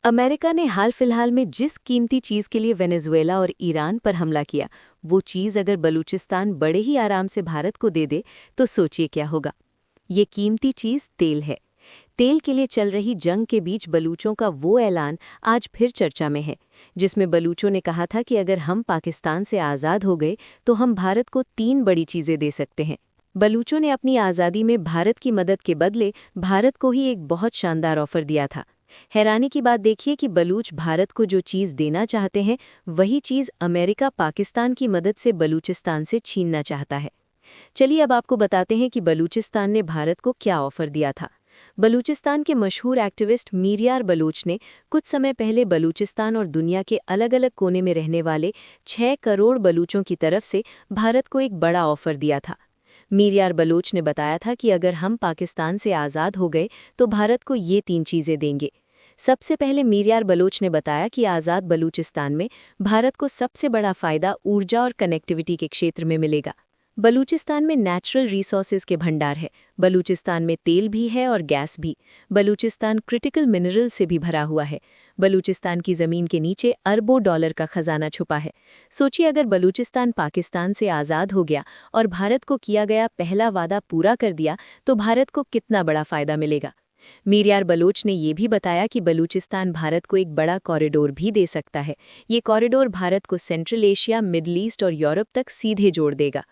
America ने हाल फिलहाल में जिस कीमती चीज़ के लिए वेनेजुएला और ईरान पर हमला किया, वो चीज़ अगर बलूचिस्तान बड़े ही आराम से भारत को दे दे तो सोचिए क्या होगा। ये कीमती चीज़ तेल है। तेल के लिए चल रही जंग के बीच बलूचों का वो ऐलान आज फिर चर्चा में है, जिसमें बलूचों ने कहा था कि अगर हम पाकिस्तान से आज़ाद हो गए तो हम भारत को 3 बड़ी चीज़ें दे सकते हैं। बलूचों ने अपनी आज़ादी में भारत की मदद के बदले भारत को ही एक बहुत शानदार ऑफर दिया था। हैरानी की बात देखिए कि बलूच भारत को जो चीज़ देना चाहते हैं, वही चीज़ अमेरिका पाकिस्तान की मदद से बलूचिस्तान से छीनना चाहता है। चलिए अब आपको बताते हैं कि बलूचिस्तान ने भारत को क्या ऑफर दिया था। बलूचिस्तान के मशहूर एक्टिविस्ट मीरयार बलूच ने कुछ समय पहले बलूचिस्तान और दुनिया के अलग अलग कोने में रहने वाले 6 करोड़ बलूचों की तरफ से भारत को एक बड़ा ऑफर दिया था। मीरयार बलूच ने बताया था कि अगर हम पाकिस्तान से आज़ाद हो गए तो भारत को ये 3 चीज़ें देंगे। सबसे पहले मीरयार बलूच ने बताया कि आज़ाद बलूचिस्तान में भारत को सबसे बड़ा फ़ायदा ऊर्जा और कनेक्टिविटी के क्षेत्र में मिलेगा। बलूचिस्तान में नेचुरल रिसोर्सेज के भंडार है। बलूचिस्तान में तेल भी है और गैस भी। बलूचिस्तान क्रिटिकल मिनरल से भी भरा हुआ है। बलूचिस्तान की ज़मीन के नीचे अरबों डॉलर का खजाना छुपा है। सोचिए अगर बलूचिस्तान पाकिस्तान से आज़ाद हो गया और भारत को किया गया पहला वादा पूरा कर दिया तो भारत को कितना बड़ा फ़ायदा मिलेगा। मीरयार बलोच ने यह भी बताया कि बलूचिस्तान भारत को एक बड़ा कॉरिडोर भी दे सकता है। ये कॉरिडोर भारत को सेंट्रल एशिया, मिडल ईस्ट और यूरोप तक सीधे जोड़ देगा।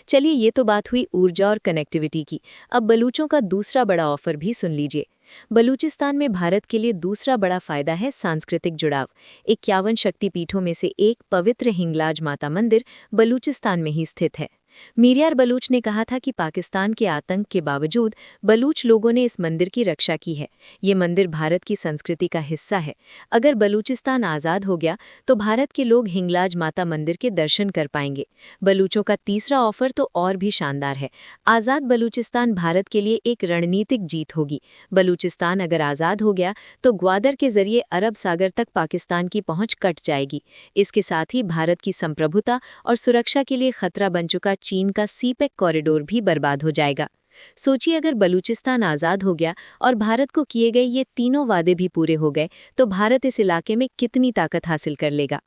चलिए ये तो बात हुई ऊर्जा और कनेक्टिविटी की। अब बलूचों का दूसरा बड़ा ऑफर भी सुन लीजिए। बलूचिस्तान में भारत के लिए दूसरा बड़ा फायदा है सांस्कृतिक जुड़ाव। 51 शक्तिपीठों में से एक पवित्र हिंगलाज माता मंदिर बलूचिस्तान में ही स्थित है। मीरयार बलूच ने कहा था कि पाकिस्तान के आतंक के बावजूद बलूच लोगों ने इस मंदिर की रक्षा की है। ये मंदिर भारत की संस्कृति का हिस्सा है। अगर बलूचिस्तान आज़ाद हो गया तो भारत के लोग हिंगलाज माता मंदिर के दर्शन कर पाएंगे। बलूचों का तीसरा ऑफर तो और भी शानदार है। आज़ाद बलूचिस्तान भारत के लिए एक रणनीतिक जीत होगी। बलूचिस्तान अगर आज़ाद हो गया तो ग्वादर के जरिए अरब सागर तक पाकिस्तान की पहुंच कट जाएगी। इसके साथ ही भारत की संप्रभुता और सुरक्षा के लिए खतरा बन चुका चीन का सीपेक कॉरिडोर भी बर्बाद हो जाएगा। सोचिए अगर बलूचिस्तान आज़ाद हो गया और भारत को किए गए ये तीनों वादे भी पूरे हो गए तो भारत इस इलाके में कितनी ताकत हासिल कर लेगा।